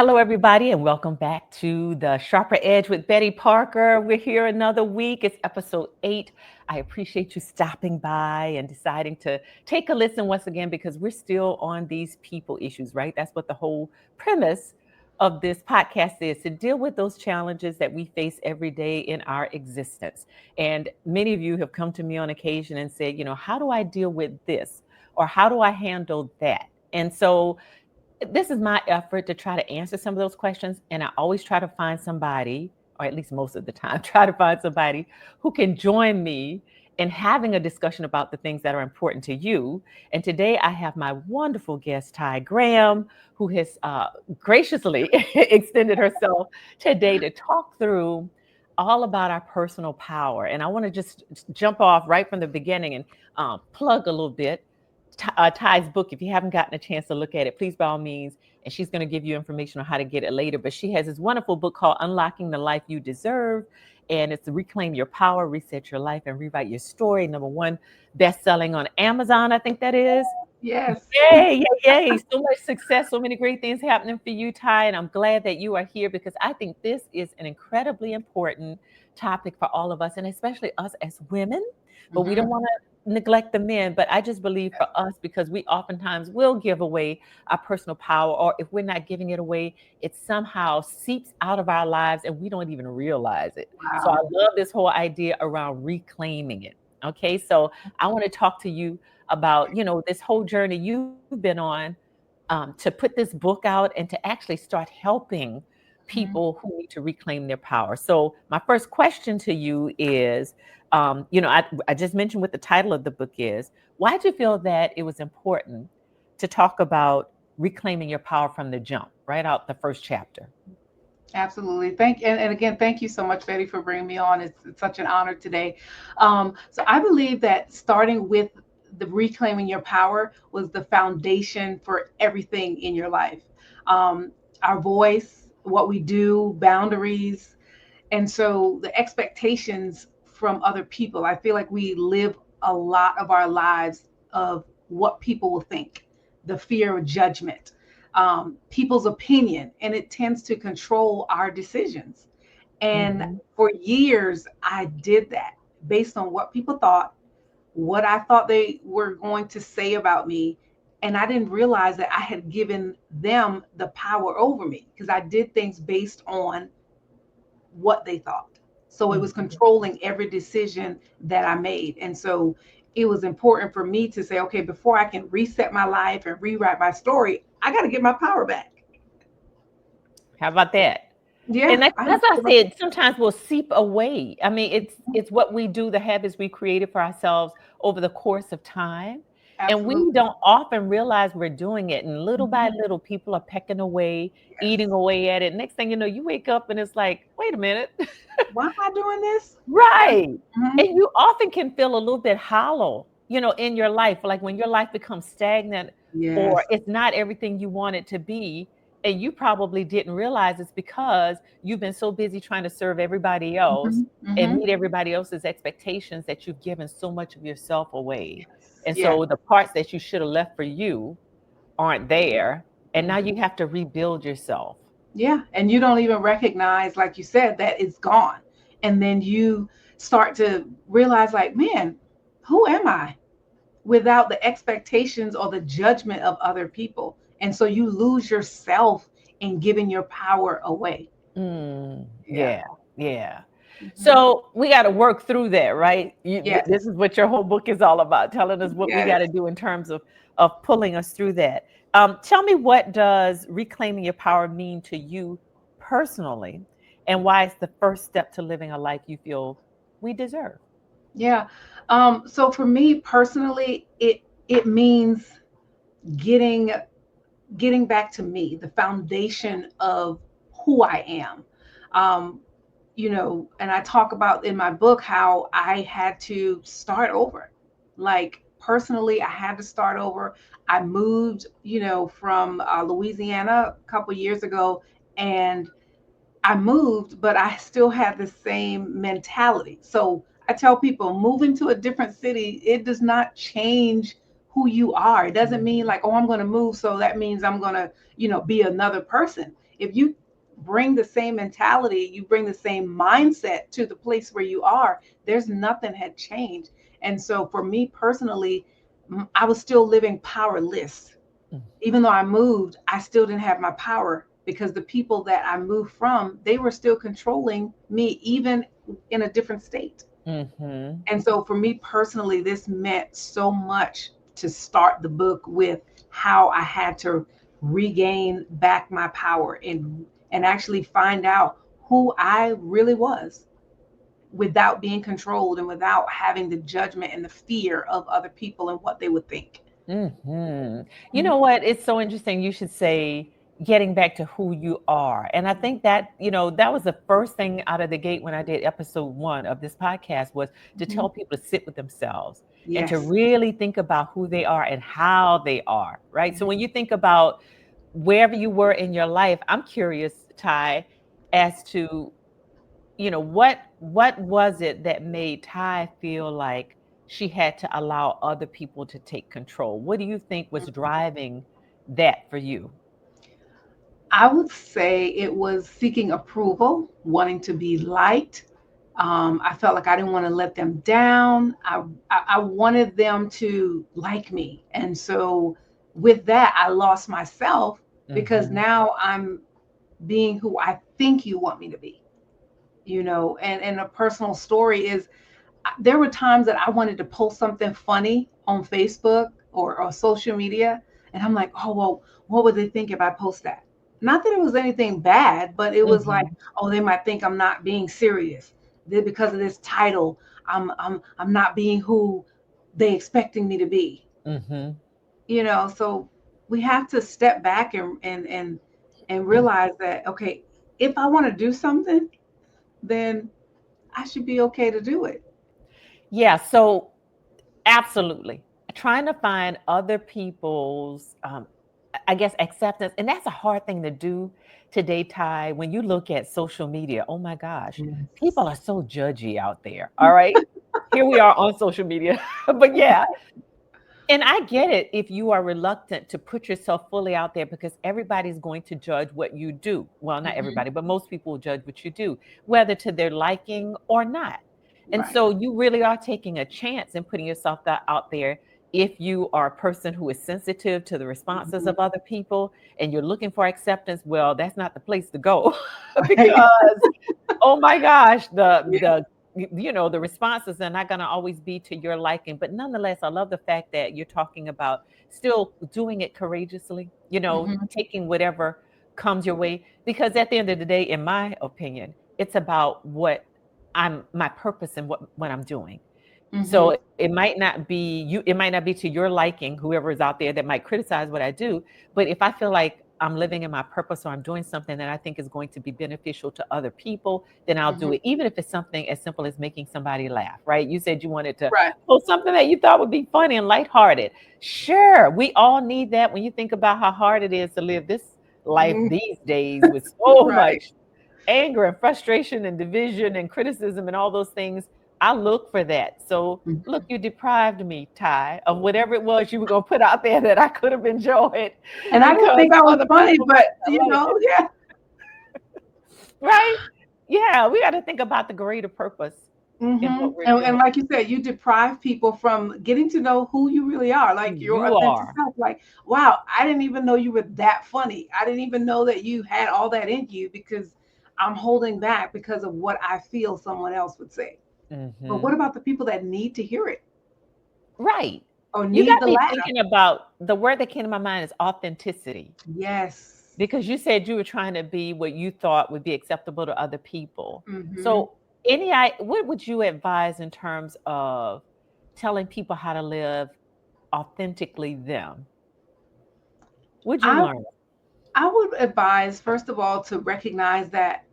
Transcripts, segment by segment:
Hello, everybody, and welcome back to the Sharper Edge with Betty Parker. We're here another week. It's episode 8. I appreciate you stopping by and deciding to take a listen once again because we're still on these people issues, right? That's what the whole premise of this podcast is, to deal with those challenges that we face every day in our existence. And many of you have come to me on occasion and said, how do I deal with this? Or how do I handle that? And so this is my effort to try to answer some of those questions. And I always try to find somebody, or at least most of the time, try to find somebody who can join me in having a discussion about the things that are important to you. And today I have my wonderful guest, Ty Graham, who has graciously extended herself today to talk through all about our personal power. And I want to just jump off right from the beginning and plug a little bit. Ty's book. If you haven't gotten a chance to look at it, please by all means. And she's going to give you information on how to get it later. But she has this wonderful book called Unlocking the Life You Deserve. And it's Reclaim Your Power, Reset Your Life, and Rewrite Your Story. #1 best-selling on Amazon, I think that is. Yes. Yay, yay, yay. So much success, so many great things happening for you, Ty. And I'm glad that you are here because I think this is an incredibly important topic for all of us, and especially us as women. But we don't want to neglect the men. But I just believe for us, because we oftentimes will give away our personal power, or if we're not giving it away, it somehow seeps out of our lives and we don't even realize it. So I Wow. love this whole idea around reclaiming it. Okay, so I want to talk to you about this whole journey you've been on, to put this book out and to actually start helping Mhm. people who need to reclaim their power. So my first question to you is, I just mentioned what the title of the book is. Why did you feel that it was important to talk about reclaiming your power from the jump, right out the first chapter? Absolutely. And again, thank you so much, Betty, for bringing me on. It's such an honor today. So I believe that starting with the reclaiming your power was the foundation for everything in your life. Um, our voice, what we do, boundaries, and so the expectations from other people. I feel like we live a lot of our lives of what people will think, the fear of judgment, people's opinion, and it tends to control our decisions. And Hmm. for years I did that based on what people thought, what I thought they were going to say about me. And I didn't realize that I had given them the power over me because I did things based on what they thought. So it was Hmm. controlling every decision that I made. And so it was important for me to say, okay, before I can reset my life and rewrite my story, I got to get my power back. How about that? Yeah, And I have that's to why get I my said sometimes we'll seep away. I mean, it's what we do, the habits we created for ourselves over the course of time. And we absolutely. don't often realize we're doing it. And little by Mhm. little, people are pecking away, eating Yes. away at it. Next thing you know, you wake up and it's like, wait a minute. Why am I doing this? Yeah. Right. Mhm. And you often can feel a little bit hollow, in your life, like when your life becomes stagnant or Yes. it's not everything you want it to be. And you probably didn't realize it's because you've been so busy trying to serve everybody else Mhm. and Mhm. meet everybody else's expectations that you've given so much of yourself away. Yes. And Yeah. so the parts that you should have left for you aren't there. And now Mhm. you have to rebuild yourself. Yeah. And you don't even recognize, like you said, that it's gone. And then you start to realize, like, man, who am I without the expectations or the judgment of other people? And so you lose yourself in giving your power away. Yeah. Yeah, yeah. Mhm. So we got to work through that, right? This Yes. is what your whole book is all about, telling us what we got Yes. to do in terms of pulling us through that. Tell me, what does reclaiming your power mean to you personally, and why it's the first step to living a life you feel we deserve? Yeah. So for me personally, it means getting getting back to me, the foundation of who I am. Um, and I talk about in my book how I had to start over. Like personally, I had to start over. I moved, from Louisiana a couple years ago, and I moved, but I still had the same mentality. So I tell people moving to a different city, it does not change who you are. It doesn't mean Mhm. like, oh, I'm going to move. So that means I'm going to, be another person. if you bring the same mentality, you bring the same mindset to the place where you are, there's nothing had changed. And so for me personally, I was still living powerless. Mm. Even though I moved, I still didn't have my power because the people that I moved from, they were still controlling me, even in a different state. Mm-hmm. And so for me personally, this meant so much to start the book with how I had to regain back my power and actually find out who I really was without being controlled and without having the judgment and the fear of other people and what they would think. Mm-hmm. You Mhm. know what? It's so interesting. You should say getting back to who you are. And I think that, that was the first thing out of the gate when I did episode 1 of this podcast was to Mhm. tell people to sit with themselves and to Yes. really think about who they are and how they are, right? So Mhm. when you think about wherever you were in your life, I'm curious, Ty, as to what was it that made Ty feel like she had to allow other people to take control? What do you think was driving that for you? I would say it was seeking approval, wanting to be liked. I felt like I didn't want to let them down. I wanted them to like me. And so with that, I lost myself because Hmm. now I'm being who I think you want me to be. And a personal story is there were times that I wanted to post something funny on Facebook or social media. And I'm like, oh, well, what would they think if I post that? Not that it was anything bad, but it was like, Hmm. oh, they might think I'm not being serious. Then because of this title, I'm not being who they expecting me to be. Hmm. So we have to step back and realize that, okay, if I want to do something, then I should be okay to do it. Yeah, so absolutely. Trying to find other people's, I guess, acceptance. And that's a hard thing to do today, Ty. When you look at social media, oh my gosh, people are so judgy out there. All right. Here we are on social media. But yeah, and I get it if you are reluctant to put yourself fully out there because everybody's going to judge what you do. Well, not Mhm. everybody, but most people will judge what you do, whether to their liking or not. And Right. so you really are taking a chance and putting yourself out there if you are a person who is sensitive to the responses Mhm. of other people and you're looking for acceptance. Well, that's not the place to go Right. because oh my gosh, the Yeah. the the responses are not going to always be to your liking, but nonetheless, I love the fact that you're talking about still doing it courageously, Mhm. taking whatever comes your way, because at the end of the day, in my opinion, it's about what I'm my purpose and what I'm doing. Mhm. So it might not be to your liking, whoever is out there that might criticize what I do. But if I feel like I'm living in my purpose or I'm doing something that I think is going to be beneficial to other people, then I'll do Mhm. it, even if it's something as simple as making somebody laugh, right? You said you wanted to Right. post something that you thought would be funny and lighthearted. Sure, we all need that when you think about how hard it is to live this life Mhm. these days with so Right. much anger and frustration and division and criticism and all those things. I look for that. So look, Mhm. you deprived me, Ty, of whatever it was you were gonna put out there that I could have enjoyed And I didn't because think I was other funny, people but might not like it. yeah. Right? Yeah, we got to think about the greater purpose in what we're And doing. like you said, you deprive people from getting to know who you really are, Who like your you authentic are. self. Like, wow, I didn't even know you were that funny. I didn't even know that you had all that in you because I'm holding back because of what I feel someone else would say. But what Hmm. about the people that need to hear it Right. or You need got the me laugh? thinking about the word that came to my mind is authenticity. Yes. Because you said you were trying to be what you thought would be acceptable to other people. Hmm. So, what would you advise in terms of telling people how to live authentically them? Would you I learn? I would advise, first of all, to recognize that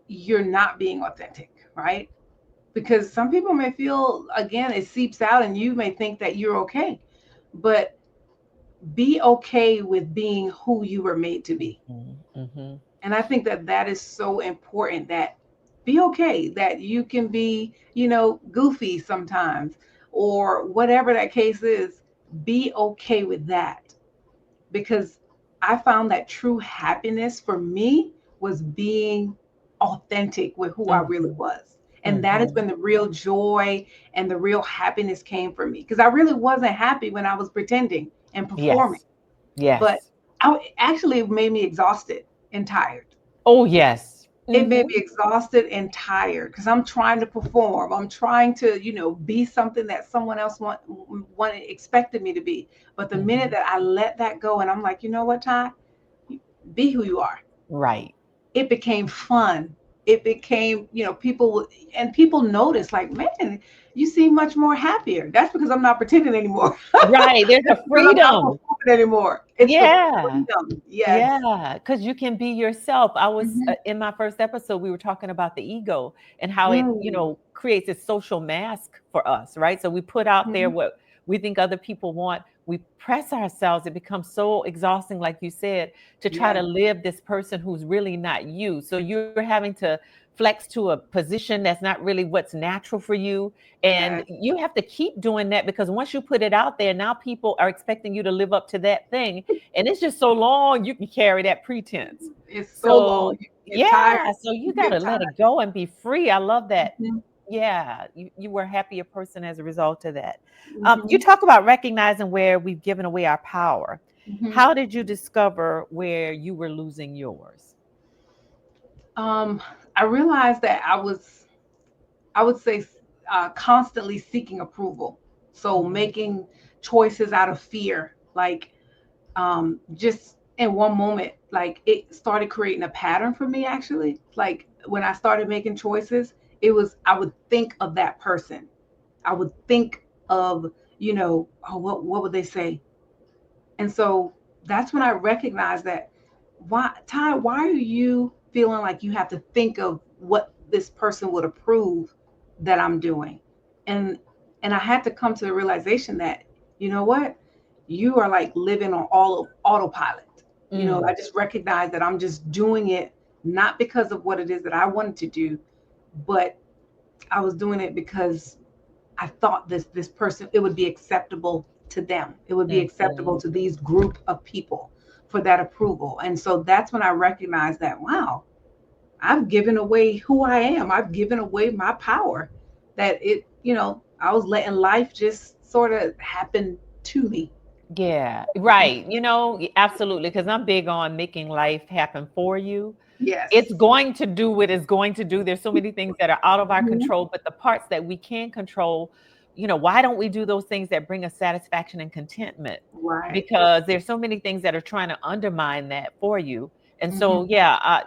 you're not being authentic, right? Because some people may feel, again, it seeps out and you may think that you're okay, but be okay with being who you were made to be. Mhm, mhm, And I think that that is so important, that be okay that you can be, goofy sometimes or whatever that case is. Be okay with that because I found that true happiness for me was being authentic with who I really was. And that is Mhm. when the real joy and the real happiness came for me. Because I really wasn't happy when I was pretending and performing. Yes. But Yes. actually it made me exhausted and tired. Oh, yes. It made Mhm. me exhausted and tired because I'm trying to perform. I'm trying to, be something that someone else wanted expected me to be. But the minute Mhm. that I let that go and I'm like, you know what, Ty, be who you are. Right. It became fun. It became, people notice like, man, you seem much more happier. That's because I'm not pretending anymore. Right. There's That's a because I'm not freedom. performing anymore. It's the Yeah. freedom. Yes. Yeah, because you can be yourself. I was Mhm. in my first episode, we were talking about the ego and how it, Mm. creates a social mask for us, right? So we put out there Mhm. what we think other people want. We press ourselves. It becomes so exhausting, like you said, to try to Yes. live this person who's really not you. So you're having to flex to a position that's not really what's natural for you. And Yes. you have to keep doing that because once you put it out there, now people are expecting you to live up to that thing, and it's just so long you can carry that pretense. It's so long. So You get tired. yeah, so you You got to get let tired. it go and be free. I love that. Mhm. Yeah, you were a happier person as a result of that. You Mhm. talk about recognizing where we've given away our power. Mhm. How did you discover where you were losing yours? Um, I realized that I would say, constantly seeking approval. So Mhm. making choices out of fear, like, just in one moment, like it started creating a pattern for me. Actually, like when I started making choices, I would think of that person. I would think of, oh, what would they say? And so that's when I recognized that, why are you feeling like you have to think of what this person would approve that I'm doing? And I had to come to the realization that, you know what? You are like living on all of autopilot. I Mm, just recognize that I'm just doing it not because of what it is that I wanted to do, but I was doing it because I thought this person, it would be acceptable to them. It would be acceptable mhm. to these group of people for that approval. And so that's when I recognized that, wow, I've given away who I am. I've given away my power. That I was letting life just sort of happen to me. Yeah, right. Absolutely. Because I'm big on making life happen for you. It's Yes. going to do what it's going to do. There's so many things that are out of our Mhm. control, but the parts that we can control, why don't we do those things that bring us satisfaction and contentment? Right. Because there's so many things that are trying to undermine that for you. And Hmm. so, yeah,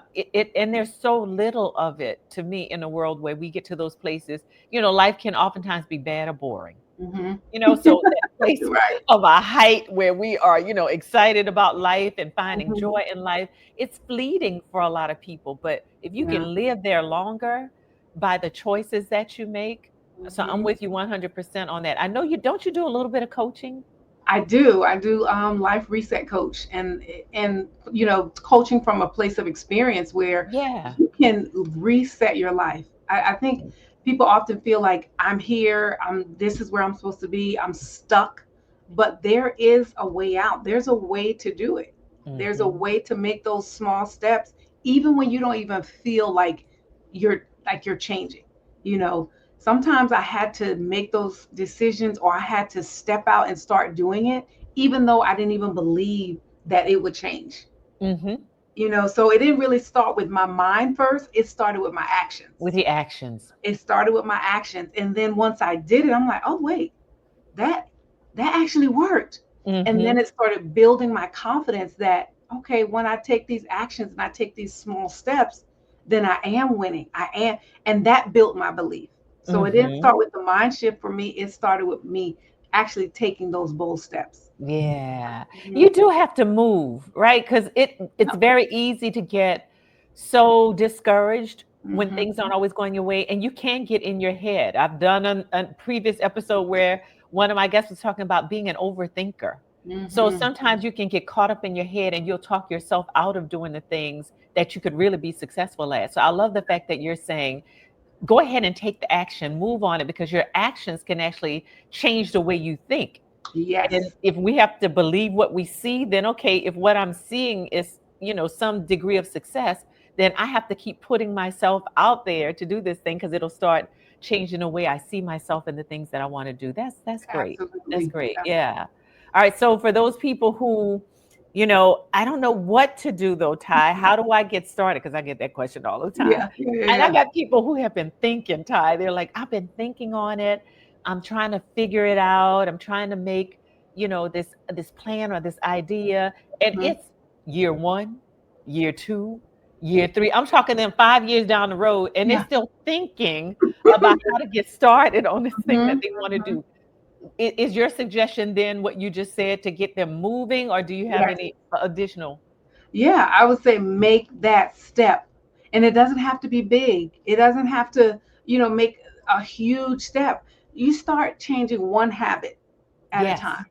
and there's so little of it to me in a world where we get to those places. Life can oftentimes be bad or boring. Hmm. So that place Right. of a height where we are, excited about life and finding Hmm. joy in life, it's fleeting for a lot of people. But if you Yeah. can live there longer by the choices that you make, so I'm Hmm. with you 100% on that. I know you do a little bit of coaching? I do. I do, life reset coach, and coaching from a place of experience where Yeah. you can reset your life. I think people often feel like I'm here. This is where I'm supposed to be. I'm stuck, but there is a way out. There's a way to do it. There's a Mhm. way to make those small steps, even when you don't even feel like you're changing. You know, Sometimes I had to make those decisions, or I had to step out and start doing it, even though I didn't even believe that it would change. Mhm. So it didn't really start with my mind first, it started with my With actions. the actions. It started with my actions. And then once I did it, I'm like, oh, wait, that that actually worked. And then Mhm. it started building my confidence that, okay, when I take these actions and I take these small steps, then I am winning. I am. And that built my belief. So it didn't Mhm. start with the mind shift for me. It started with me actually taking those bold steps. Yeah. Mhm. You do have to move, right? Because it's Yep. very easy to get so discouraged when Mhm. things aren't always going your way, and you can get in your head. I've done a previous episode where one of my guests was talking about being an overthinker. So Mhm. sometimes you can get caught up in your head and you'll talk yourself out of doing the things that you could really be successful at. So I love the fact that you're saying go ahead and take the action, move on it, because your actions can actually change the way you think. And Yes. if we have to believe what we see, then okay, if what I'm seeing is, some degree of success, then I have to keep putting myself out there to do this thing because it'll start changing the way I see myself and the things that I want to do. That's great. That's Absolutely. great. Yeah. All right. So for those people who, I don't know what to do though, Ty. How do I get started? Because I get that question all the time. Yeah, yeah, And I yeah. got people who have been thinking, Ty. They're like, I've been thinking on it. I'm trying to figure it out. I'm trying to make, this plan or this idea. And Mhm. it's year one, year two, year three. I'm talking them 5 years down the road, and they're Yeah. still thinking about how to get started on this thing that Mhm, they want to mhm. do. Is your suggestion then what you just said to get them moving, or do you have Yes. any additional? Yeah, I would say make that step. And it doesn't have to be big. It doesn't have to, make a huge step. You start changing one habit at a Yes. time.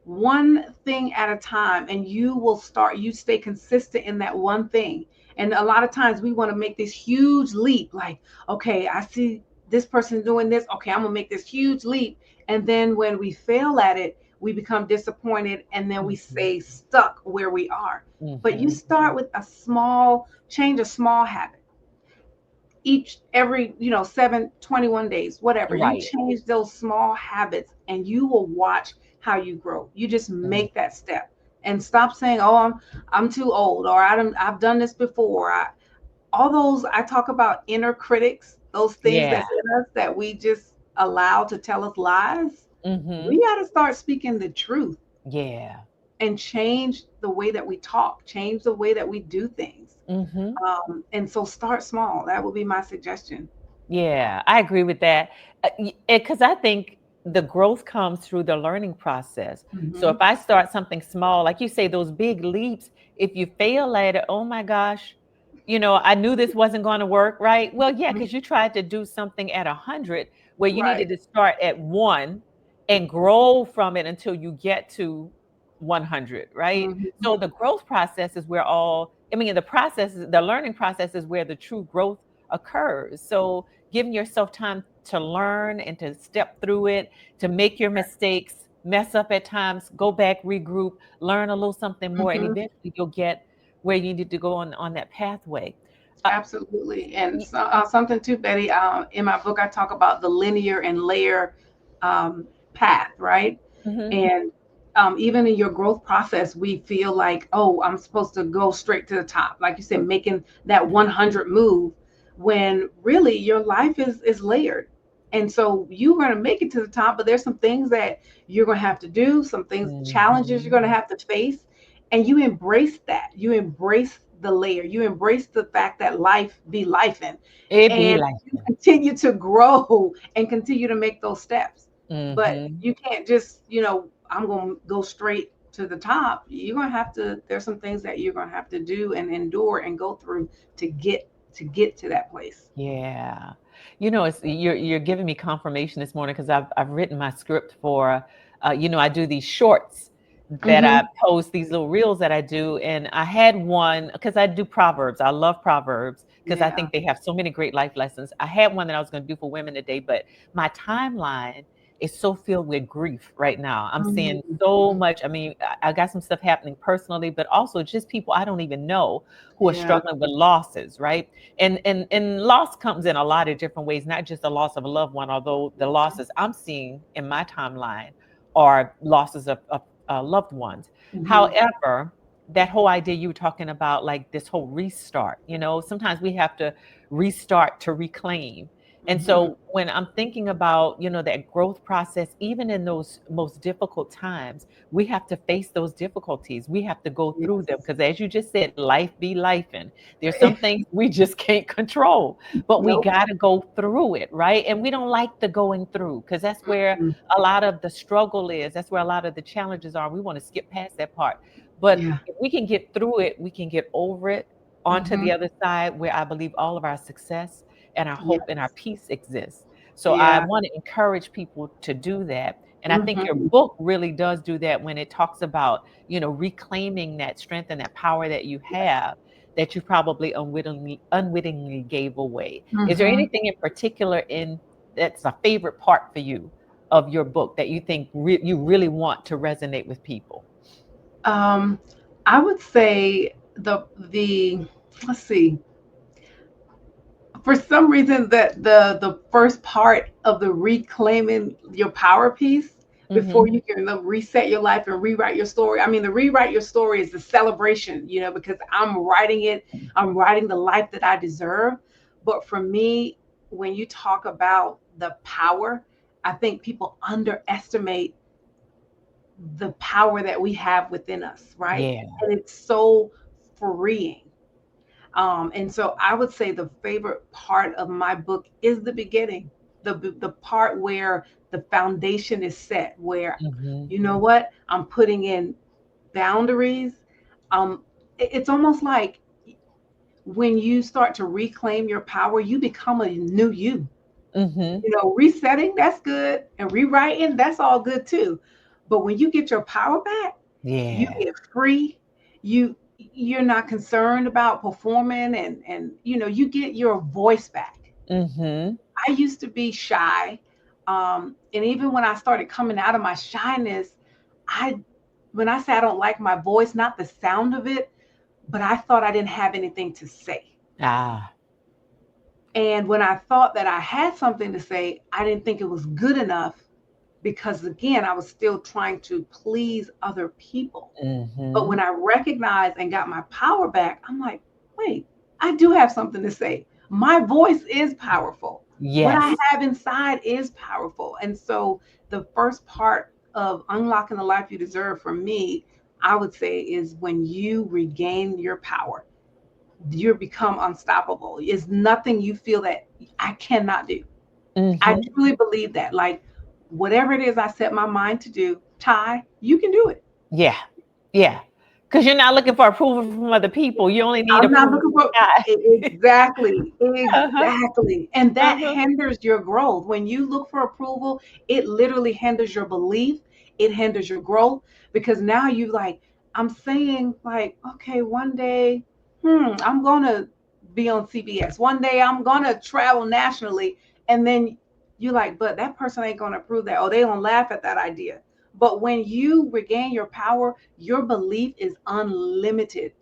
One thing at a time, and you stay consistent in that one thing. And a lot of times we want to make this huge leap, like, okay, I see this person doing this, okay, I'm gonna make this huge leap. And then when we fail at it, we become disappointed, and then we Mhm, stay stuck where we are. But you mhm. start with a small habit each every 7 21 days, whatever. You Right. change those small habits and you will watch how you grow. You just Mm. make that step and stop saying, oh, I'm too old, or I've done this before. All those, I talk about inner critics, those things Yeah. that's in us that we just allow to tell us lies. We Mhm. got to start speaking the truth Yeah. and change the way that we talk, change the way that we do things. Mhm. And so start small. That would be my suggestion. Yeah, I agree with that. Because I think the growth comes through the learning process. So if Mhm. I start something small, like you say, those big leaps, if you fail at it, oh my gosh, I knew this wasn't going to work, right? Well, yeah, Mhm. because you tried to do something at 100 where you Right. needed to start at one and grow from it until you get to 100, right? Mhm. So the growth process is where the learning process is where the true growth occurs. So giving yourself time to learn and to step through it, to make your mistakes, mess up at times, go back, regroup, learn a little something more, and Mhm. eventually you'll get where you need to go on that pathway. Uh, Absolutely. And y- so, something too, Betty, in my book, I talk about the linear and layer um, path, right? mhm. And even in your growth process, we feel like, oh, I'm supposed to go straight to the top. Like you said, making that 100 move when really your life is layered. And so you're going to make it to the top, but there's some things that you're going to have to do, some things, challenges you're going to Mhm. have to face. And you embrace that. You embrace the layer. You embrace the fact that life be lifing, It be and like you continue to grow and continue to make those steps. But mhm. you can't just, I'm going to go straight to the top. You're going to have to, there's some things that you're going to have to do and endure and go through to get to that place. Yeah. You're giving me confirmation this morning because I've written my script for I do these shorts that I Hmm. post, these little reels that I do. And I had one because I do Proverbs. I love Proverbs because I Yeah. think they have so many great life lessons. I had one that I was going to do for women today, but my timeline is so filled with grief right now. I'm seeing Mhm. so much. I mean, I got some stuff happening personally, but also just people I don't even know who are Yeah. struggling with losses, right? And loss comes in a lot of different ways, not just the loss of a loved one, although the losses I'm seeing in my timeline are losses of loved ones. Hmm. However, that whole idea you were talking about, like this whole restart, sometimes we have to restart to reclaim. And Hmm. so when I'm thinking about, that growth process, even in those most difficult times, we have to face those difficulties. We have to go through them Yes. because, as you just said, life be life. There's some things we just can't control, but we Nope. got to go through it, right? And we don't like the going through because that's where Mhm. a lot of the struggle is. That's where a lot of the challenges are. We want to skip past that part. But Yeah. if we can get through it, we can get over it onto Hmm. the other side where I believe all of our success and our hope and our Yes. peace exists. So I Yeah. want to encourage people to do that. And I think your Hmm. book really does do that when it talks about, reclaiming that strength and that power that you Yes. have that you probably unwittingly gave away. Is there Hmm. anything in particular in that's a favorite part for you of your book that you think you really want to resonate with people? Um, I would say the let's see. For some reason, that the first part of the reclaiming your power piece before Hmm. you can reset your life and rewrite your story. I mean, the rewrite your story is the celebration, because I'm writing it. I'm writing the life that I deserve. But for me, when you talk about the power, I think people underestimate the power that we have within us, right? Yeah. And it's so freeing. And so I would say the favorite part of my book is the beginning, the part where the foundation is set, where, Hmm. you know what, I'm putting in boundaries. It's almost like when you start to reclaim your power, you become a new you. Hmm. Resetting, that's good, and rewriting, that's all good too. But when you get your power back, you Yeah. get free. You're not concerned about performing, and you get your voice back. Hmm. I used to be shy, and even when I started coming out of my shyness, I when I say I don't like my voice, not the sound of it, but I thought I didn't have anything to say. Ah. And when I thought that I had something to say, I didn't think it was good enough, because again, I was still trying to please other people. But Hmm. when I recognized and got my power back, I'm like, wait, I do have something to say. My voice is powerful. What I Yes. have inside is powerful. And so the first part of unlocking the life you deserve for me, I would say, is when you regain your power, you become unstoppable. It's nothing you feel that I cannot do. I Hmm. truly believe that. Like, whatever it is I set my mind to do, Ty, you can do it. Yeah. Yeah. Because you're not looking for approval from other people. You only need I'm not approval looking from for God. exactly, Uh-huh. exactly. And that Uh-huh. hinders your growth. When you look for approval, it literally hinders your belief. It hinders your growth, because now you like, I'm saying like, okay, one day, I'm gonna be on CBS. One day I'm gonna travel nationally. And then you're like, but that person ain't gonna approve that, or they gonna laugh at that idea. But when you regain your power, your belief is unlimited.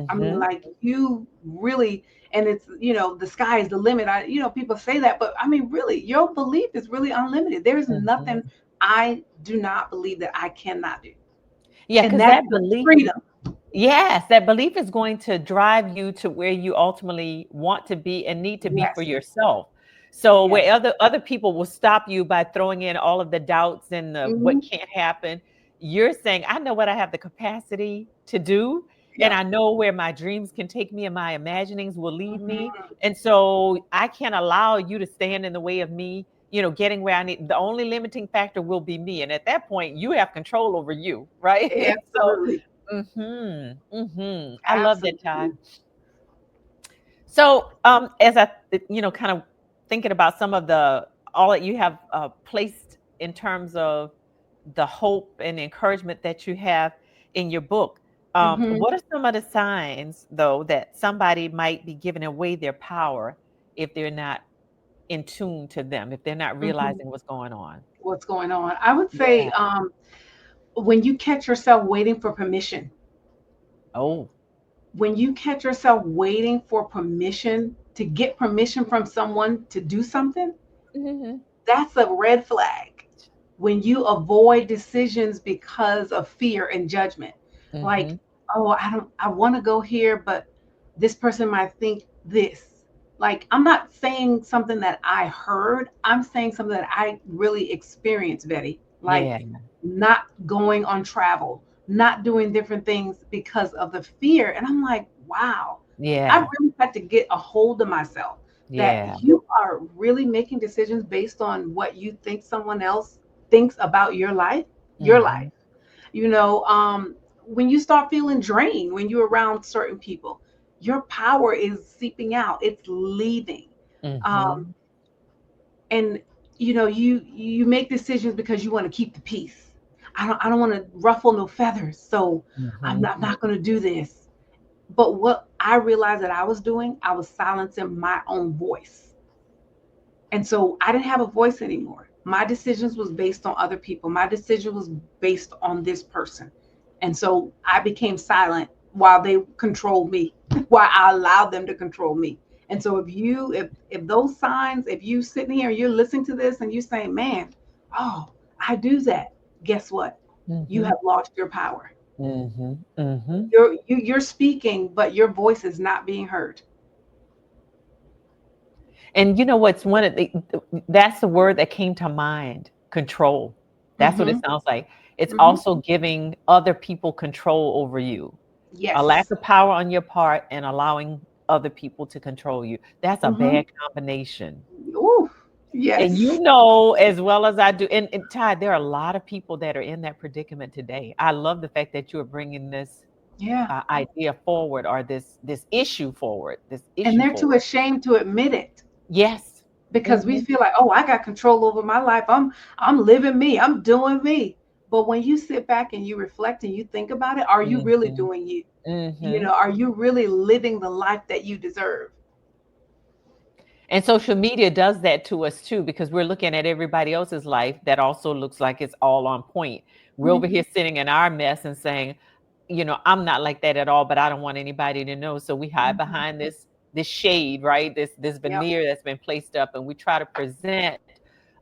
I mean, Hmm. like, you really, and it's, the sky is the limit. People say that, but I mean, really, your belief is really unlimited. There is nothing Hmm. I do not believe that I cannot do. Yeah, And because that's that the belief, freedom. yes, that belief is going to drive you to where you ultimately want to be and need to be for Yes, yourself. So yes. where other people will stop you by throwing in all of the doubts and the what Hmm. can't happen, you're saying, I know what I have the capacity to do, and Yep. I know where my dreams can take me and my imaginings will lead me. Hmm. And so I can't allow you to stand in the way of me, getting where I need. The only limiting factor will be me. And at that point, you have control over you, right? So Absolutely. mhm, mhm. I love that, Todd. Absolutely. So, as I, kind of thinking about some of the all that you have placed in terms of the hope and encouragement that you have in your book, Hmm. what are some of the signs, though, that somebody might be giving away their power if they're not in tune to them, if they're not Hmm. realizing what's going on? What's going on? I would say, Yeah. when you catch yourself waiting for permission, Oh. when you catch yourself waiting for permission, to get permission from someone to do something, Hmm. that's a red flag. When you avoid decisions because of fear and judgment, like, Hmm. oh, I want to go here, but this person might think this. Like, I'm not saying something that I heard, I'm saying something that I really experienced, Betty. Like, Yeah. not going on travel, not doing different things because of the fear. And I'm like, wow, I Yeah. really had to get a hold of myself, that Yeah. you are really making decisions based on what you think someone else thinks about your life, your life. Hmm. You know, when you start feeling drained, when you're around certain people, your power is seeping out, it's leaving. Um, Hmm. and you make decisions because you want to keep the peace. I don't want to ruffle no feathers, so Hmm. I'm not going to do this. But what I realized that I was doing, I was silencing my own voice. And so I didn't have a voice anymore. My decisions was based on other people. My decision was based on this person. And so I became silent while they controlled me. why I allow them to control me. And so if those signs, if you sitting here and you're listening to this and you're saying, man, oh, I do that, guess what? You Mm-hmm. have lost your power. Mm-hmm. Mm-hmm. You're speaking, but your voice is not being heard. And you know what's one of the that's the word that came to mind, control. That's what it Mm-hmm. sounds like. It's Mm-hmm. also giving other people control over you. A lack Yes. of power on your part and allowing other people to control you. That's a Mm-hmm. bad combination. Ooh, And you yes. know as well as I do, and Ty, there are a lot of people that are in that predicament today. I love the fact that you are bringing this Yeah. idea forward, or this issue forward. This And issue they're too forward. ashamed to admit it Yes. because we Hmm. feel like, oh, I got control over my life. I'm living me. I'm doing me. But when you sit back and you reflect and you think about it, are you really Hmm. doing you? Hmm. Are you really living the life that you deserve? And social media does that to us too, because we're looking at everybody else's life that also looks like it's all on point. We're over Mhm. here sitting in our mess and saying, I'm not like that at all, but I don't want anybody to know. So we hide Mhm. behind this shade, right? This Yep. veneer that's been placed up, and we try to present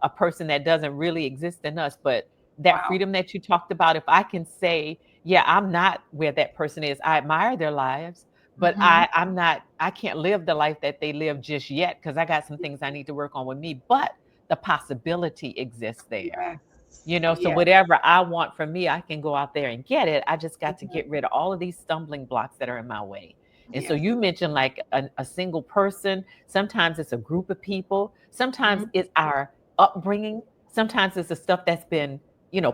a person that doesn't really exist in us. But that Wow. freedom that you talked about, if I can say, yeah, I'm not where that person is, I admire their lives, but Mhm. I can't live the life that they live just yet because I got some things I need to work on with me. But the possibility exists there. Yes. So Yes. whatever I want from me, I can go out there and get it. I just got to Mhm. get rid of all of these stumbling blocks that are in my way. And so Yes. you mentioned like a single person. Sometimes it's a group of people. Sometimes Mhm. it's our upbringing. Sometimes it's the stuff that's been,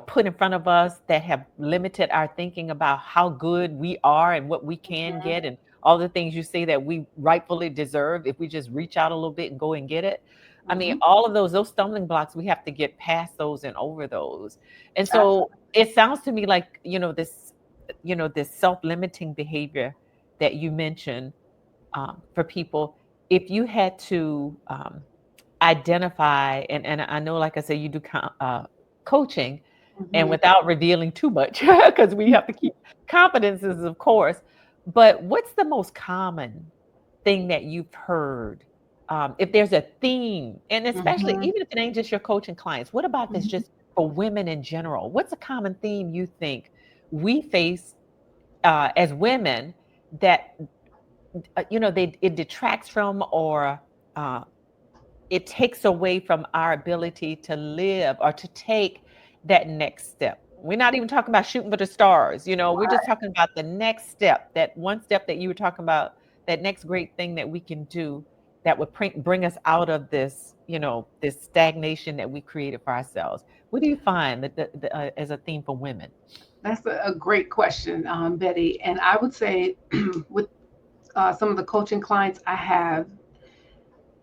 put in front of us that have limited our thinking about how good we are and what we can Mhm. get and all the things you say that we rightfully deserve if we just reach out a little bit and go and get it. I mean, Mhm. all of those stumbling blocks, we have to get past those and over those. And so Absolutely. it sounds to me like, this self-limiting behavior that you mentioned for people, if you had to identify, and I know, like I said, you do coaching, and Mhm. without revealing too much, because we have to keep confidences, of course. But what's the most common thing that you've heard? If there's a theme, and especially Mhm. even if it ain't just your coaching clients, what about this Mhm. just for women in general? What's a common theme you think we face as women that it detracts from, or uh, it takes away from our ability to live or to take that next step? We're not even talking about shooting for the stars. We're just talking about the next step, that one step that you were talking about, that next great thing that we can do that would bring us out of this stagnation that we created for ourselves. What do you find as a theme for women? That's a great question, Betty. And I would say, with some of the coaching clients I have,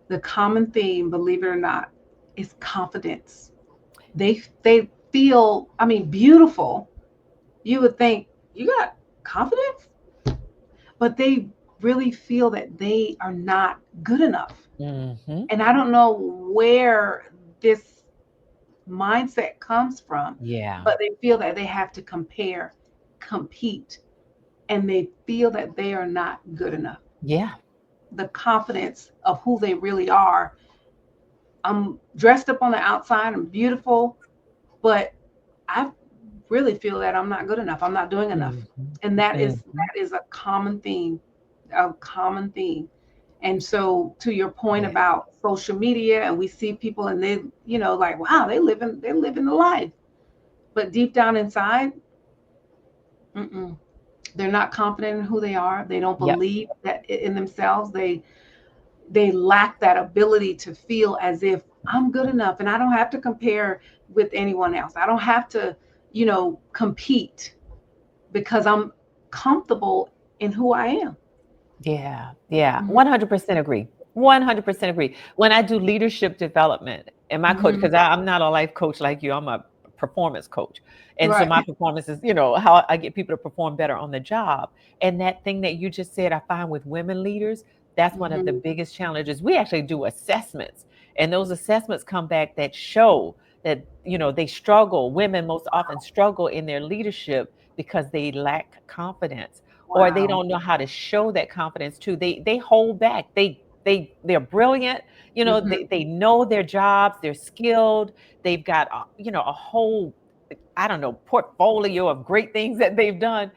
the common theme, believe it or not, is confidence. They feel, I mean, beautiful. You would think you got confidence, but they really feel that they are not good enough. Hmm. And I don't know where this mindset comes from, Yeah. but they feel that they have to compare, compete, and they feel that they are not good enough. Yeah. The confidence of who they really are. I'm dressed up on the outside, I'm beautiful, but I really feel that I'm not good enough. I'm not doing enough. Hmm. And that is Hmm. that is a common theme, a common theme. And so to your point Yeah. about social media, and we see people and they, like, wow, they're living the life. But deep down inside, mm-mm, they're not confident in who they are. They don't Yep. believe that in themselves. They lack that ability to feel as if I'm good enough and I don't have to compare with anyone else. I don't have to, compete because I'm comfortable in who I am. Yeah, yeah, Mhm. 100% agree. 100% agree. When I do leadership development and my coach, Mhm. because I'm not a life coach like you, I'm a performance coach. And so Right. my performance is, how I get people to perform better on the job. And that thing that you just said, I find with women leaders, that's one of the Mhm. biggest challenges. We actually do assessments, and those assessments come back that show that, they struggle. Women most often struggle in their leadership because they lack confidence. or they Wow. don't know how to show that confidence too. They hold back. They're brilliant. Mhm. They know their jobs. They're skilled. They've got a whole, I don't know, portfolio of great things that they've done,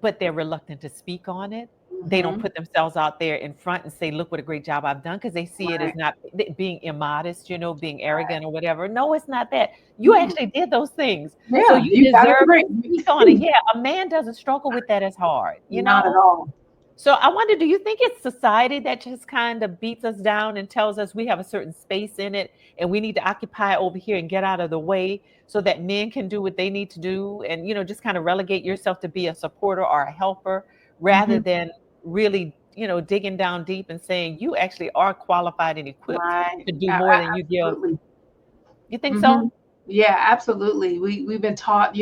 but they're reluctant to speak on it. They don't Mhm. put themselves out there in front and say, "Look what a great job I've done," because they see it as Right. not being immodest, being arrogant or whatever. No, it's not that. You Mm-mm. actually did those things, so Yeah, you you got a deserve degree. to speak on it. Yeah, a man doesn't struggle with that as hard. Not at all. So I wonder, do you think it's society that just kind of beats us down and tells us we have a certain space in it and we need to occupy over here and get out of the way so that men can do what they need to do and just kind of relegate yourself to be a supporter or a helper rather Mhm. than really, digging down deep and saying you actually are qualified and equipped Right. to do more than you give. Absolutely. You think so? Mhm. Yeah, absolutely. We've been taught,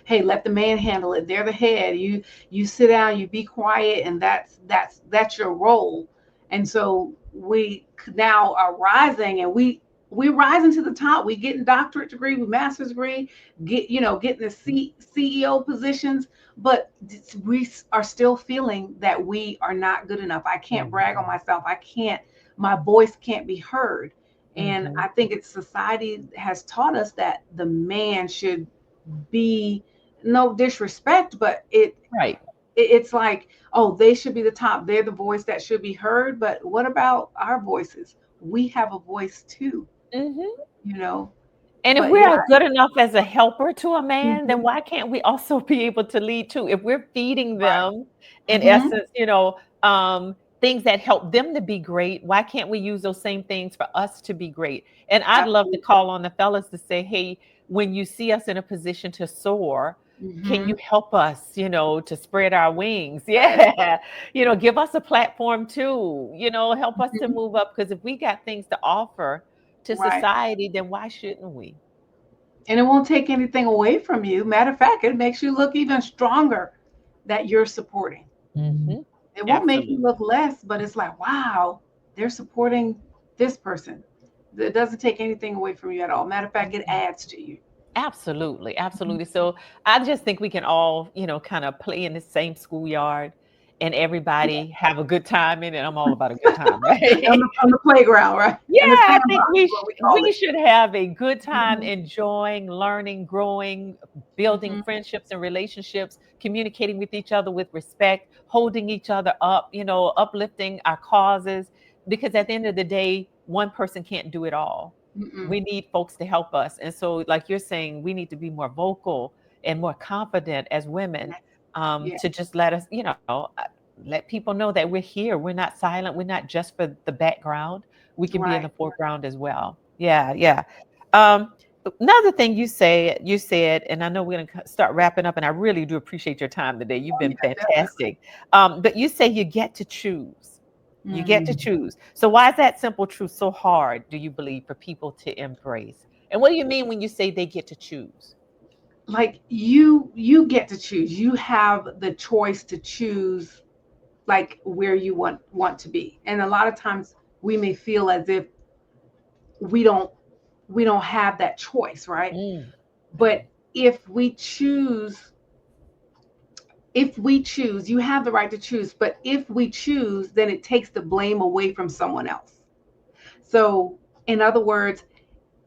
hey, let the man handle it. They're the head. You sit down, you be quiet, and that's your role. And so now are rising, and we rising to the top. We getting doctorate degree, we master's degree, getting the CEO positions, but we are still feeling that we are not good enough. I can't brag on Mhm. myself. I can't. My voice can't be heard. And Mhm. I think it's society has taught us that the man should be, no disrespect, but Right. it's like, oh, they should be the top. They're the voice that should be heard. But what about our voices? We have a voice too, Mhm. you know. And if But yeah. we're good enough as a helper to a man, then Mhm. why can't we also be able to lead too? If we're feeding Right. them, in Hmm. essence, things that help them to be great, why can't we use those same things for us to be great? And I'd love to Absolutely. call on the fellas to say, hey, when you see us in a position to soar, can you Hmm. help us, to spread our wings? Yes. Yeah. Give us a platform too, help us to Mhm. move up. Because if we got things to offer to Right. society, then why shouldn't we? And it won't take anything away from you. Matter of fact, it makes you look even stronger that you're supporting. Mhm. It won't make you Absolutely. look less, but it's like, wow, they're supporting this person. It doesn't take anything away from you at all. Matter of fact, it Mhm. adds to you. Absolutely, Mhm. absolutely. So I just think we can all, kind of play in the same schoolyard and Yeah. everybody have a good time in it. I'm all about a good time, right? On the playground, right? Yeah, In the I think sandbox is what we call we it. should have a good time Mhm. enjoying, learning, growing, building Mhm. friendships and relationships, communicating with each other with respect, holding each other up, uplifting our causes. Because at the end of the day, one person can't do it all. Mm-mm. We need folks to help us. And so, like you're saying, we need to be more vocal and more confident as women, Yes. to Yes. just let us, let people know that we're here. We're not silent. We're not just for the background. We can be in Right. the foreground as well. Yeah, yeah. Um, Another thing you said, and I know we're going to start wrapping up, and I really do appreciate your time today. You've Oh, been yeah, definitely. fantastic. But you say you get to choose. You get to Mm. choose. So why is that simple truth so hard, do you believe, for people to embrace? And what do you mean when you say they get to choose? Like you get to choose. You have the choice to choose like where you want to be. And a lot of times we may feel as if we don't we don't have that choice, right? Mm. But if we choose, you have the right to choose, but if we choose, then it takes the blame away from someone else. So in other words,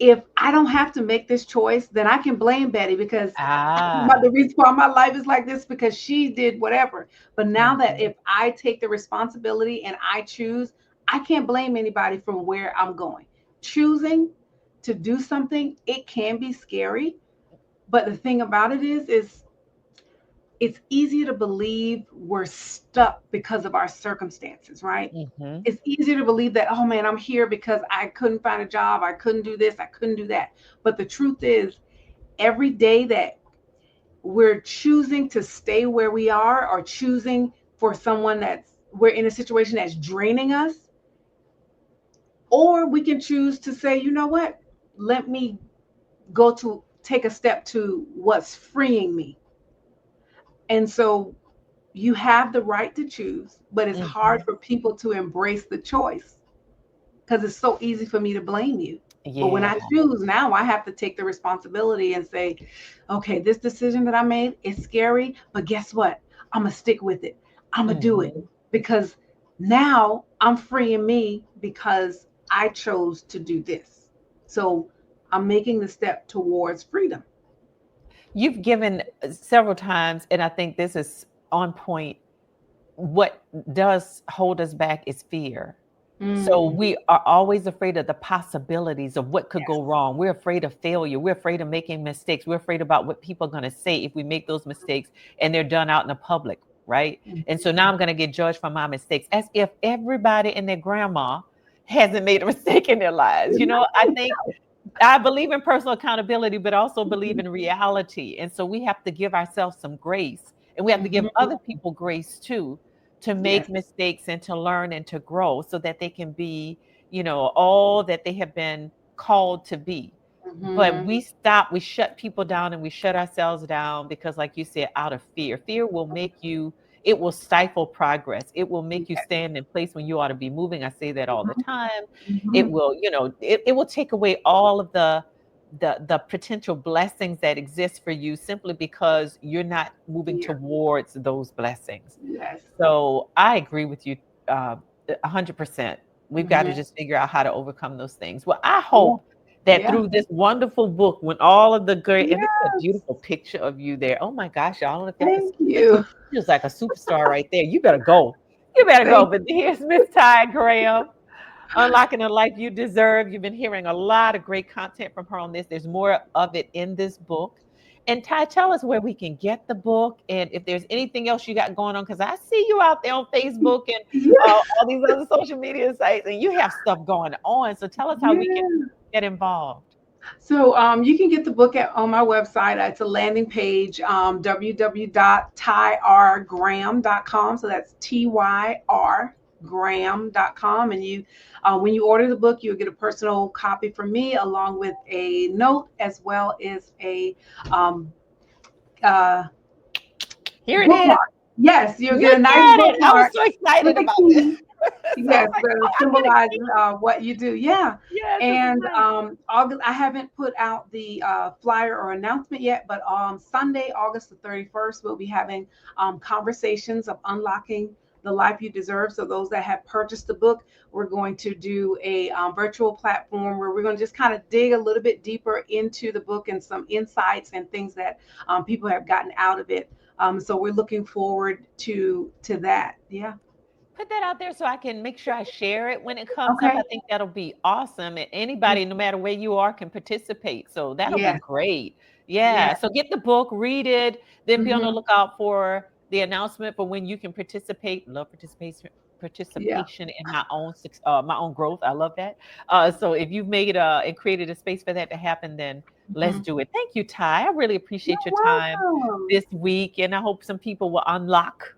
if I don't have to make this choice, then I can blame Betty because the Ah. reason why my life is like this because she did whatever. But now that Mhm. if I take the responsibility and I choose, I can't blame anybody from where I'm going. Choosing to do something, it can be scary, but the thing about it is it's easier to believe we're stuck because of our circumstances, right? Mhm. It's easier to believe that, oh man, I'm here because I couldn't find a job, I couldn't do this, I couldn't do that. But the truth is, every day that we're choosing to stay where we are or choosing for someone that's we're in a situation that's draining us, or we can choose to say, you know what, let me go to take a step to what's freeing me. And so you have the right to choose, but it's hard Mhm. for people to embrace the choice because it's so easy for me to blame you. But when Yeah. I choose now, I have to take the responsibility and say, okay, this decision that I made is scary, but guess what? I'm going to stick with it. I'm gonna do it, because now I'm freeing me because I chose to do this. So I'm making the step towards freedom. You've given several times, and I think this is on point. What does hold us back is fear. So Mm, we are always afraid of the possibilities of what could go yes. wrong. We're afraid of failure. We're afraid of making mistakes. We're afraid about what people are going to say if we make those mistakes and they're done out in the public, right? And so now Mhm. I'm going to get judged for my mistakes, as if everybody and their grandma hasn't made a mistake in their lives. I think I believe in personal accountability, but also believe in reality. And so we have to give ourselves some grace, and we have to give Mhm. other people grace too, to make Yes. mistakes and to learn and to grow so that they can be, all that they have been called to be. But Mhm. we shut people down and we shut ourselves down because, like you said, out of fear. Fear will make you, it will stifle progress. It will make you Yes. stand in place when you ought to be moving. I say that all the time. It Mhm. will, it will take away all of the potential blessings that exist for you simply because you're not moving Fear. towards those blessings. Yes. So I agree with you, uh, 100%. We've got to Mhm. just figure out how to overcome those things. Well, I Yeah. hope that Yeah. through this wonderful book, when all of the great, and look at that Yes. beautiful picture of you there. Oh my gosh, y'all, I don't know if y'all can see Thank this. you. She was like a superstar right there. You better go. You better go. Thank But here's Miss Ty Graham, Unlocking the Life You Deserve. You've been hearing a lot of great content from her on this. There's more of it in this book. And Ty, tell us where we can get the book and if there's anything else you got going on, because I see you out there on Facebook and you. all these other social media sites, and you have stuff going on. So tell us how we can Yeah. get involved. So you can get the book on my website. It's a landing page, www.tyrgraham.com. So that's TYRgraham.com. And when you order the book, you'll get a personal copy from me along with a note as well as a um, uh, Here it is. bookmark. Yes, you'll get Look a nice at it. I was bookmark so with excited a about this. key. So I was Yes, like, that oh, I'm gonna symbolizes keep. what you do. Yeah. Yes, this is And nice. August, I haven't put out the flyer or announcement yet, but on Sunday, August the 31st, we'll be having conversations of unlocking the life you deserve. So those that have purchased the book, we're going to do a virtual platform where we're going to just kind of dig a little bit deeper into the book and some insights and things that people have gotten out of it. So we're looking forward to that. Yeah. Put that out there so I can make sure I share it when it comes up. I Okay. think that'll be awesome. And anybody, no matter where you are, can participate. So that'll be Yes. great. Yeah. Yes. So get the book, read it, then be on the Hmm. lookout for the announcement for when you can participate. Love Yeah. participation in my own growth. I love that. So if you've made and created a space for that to happen, then let's Hmm. do it. Thank you, Ty. I really appreciate You're your time welcome. this week, and I hope some people will unlock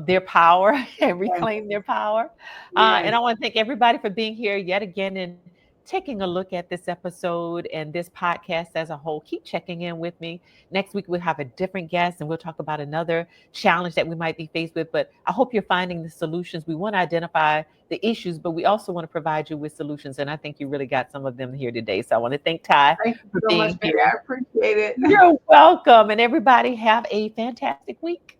their power and Yes. reclaim their power. And Yes. I want to thank everybody for being here yet again and taking a look at this episode and this podcast as a whole. Keep checking in with me. Next week, we'll have a different guest and we'll talk about another challenge that we might be faced with. But I hope you're finding the solutions. We want to identify the issues, but we also want to provide you with solutions. And I think you really got some of them here today. So I want to thank Ty Thank you for so much, being baby. here. I appreciate it. You're welcome. And everybody, have a fantastic week.